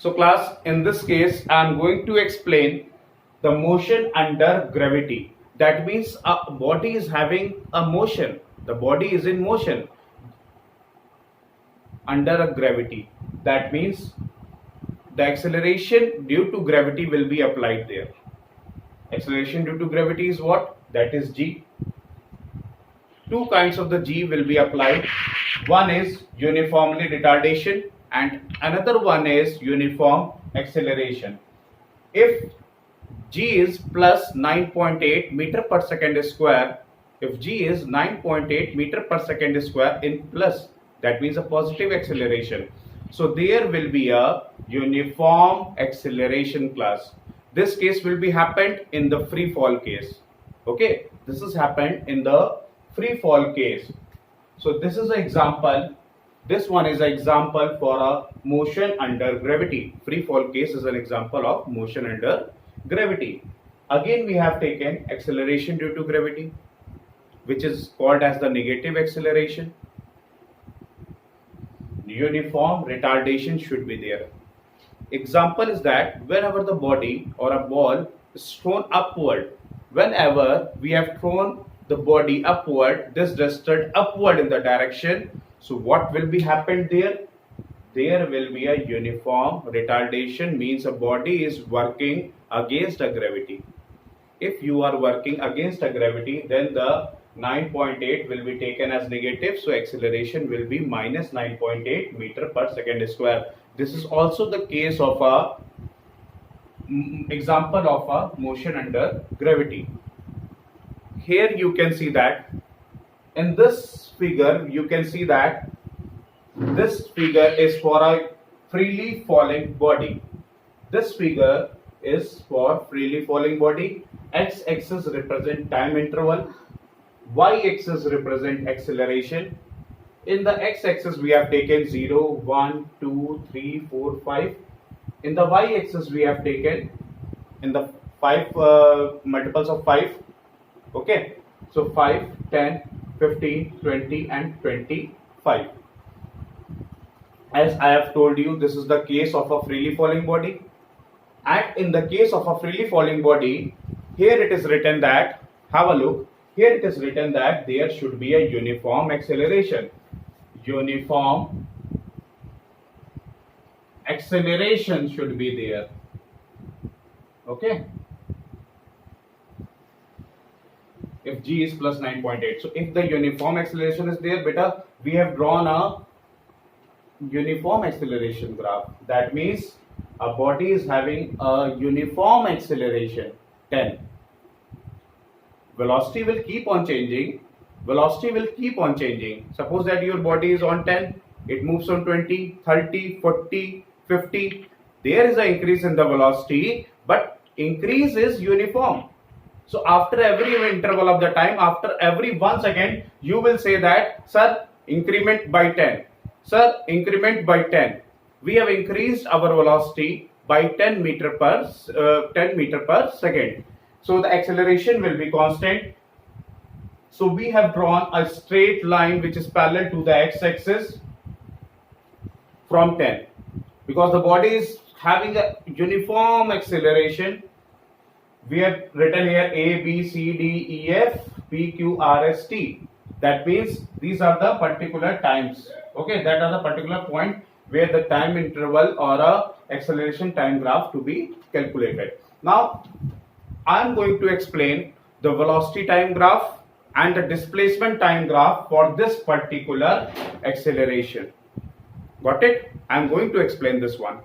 So class, in this case, I am going to explain the motion under gravity. That means a body is having a motion. The body is in motion under a gravity. That means the acceleration due to gravity will be applied there. Acceleration due to gravity is what? That is G. Two kinds of the G will be applied. One is uniformly retardation and another one is uniform acceleration. If G is plus 9.8 meter per second square, if G is 9.8 meter per second square in plus, that means a positive acceleration. So there will be a uniform acceleration class. This case will be happened in the free fall case. Okay, this has happened in the free fall case. So this is an example. This one is an example for a motion under gravity. Free fall case is an example of motion under gravity. Again, we have taken acceleration due to gravity, which is called as the negative acceleration. Uniform retardation should be there. Example is that whenever the body or a ball is thrown upward, whenever we have thrown the body upward, this dusted upward in the direction. So what will be happened there? There will be a uniform retardation, means a body is working against a gravity. If you are working against a gravity, then the 9.8 will be taken as negative, so acceleration will be minus 9.8 meter per second square. This is also the case of a example of a motion under gravity. Here you can see that in this figure you can see that this figure is for a freely falling body. This figure is for freely falling body. X-axis represent time interval, y-axis represent acceleration. In the x-axis we have taken 0, 1, 2, 3, 4, 5. In the y-axis we have taken in the 5 multiples of 5. Okay, so 5, 10, 15, 20 and 25. As I have told you, this is the case of a freely falling body. And in the case of a freely falling body, here it is written that, have a look, here it is written that there should be a uniform acceleration. Uniform acceleration should be there. Okay. If G is plus 9.8. So if the uniform acceleration is there, beta, we have drawn a uniform acceleration graph. That means a body is having a uniform acceleration 10. Velocity will keep on changing. Velocity will keep on changing. Suppose that your body is on 10, it moves on 20, 30, 40, 50. There is an increase in the velocity, but increase is uniform. So after every interval of the time, after every 1 second, you will say that, sir, increment by 10. Sir, increment by 10. We have increased our velocity by 10 meter per second. So the acceleration will be constant. So we have drawn a straight line which is parallel to the x-axis from 10. Because the body is having a uniform acceleration, we have written here A, B, C, D, E, F, P, Q, R, S, T. That means these are the particular times. Okay, that are the particular point where the time interval or a acceleration time graph to be calculated. Now, I am going to explain the velocity time graph and the displacement time graph for this particular acceleration. Got it? I am going to explain this one.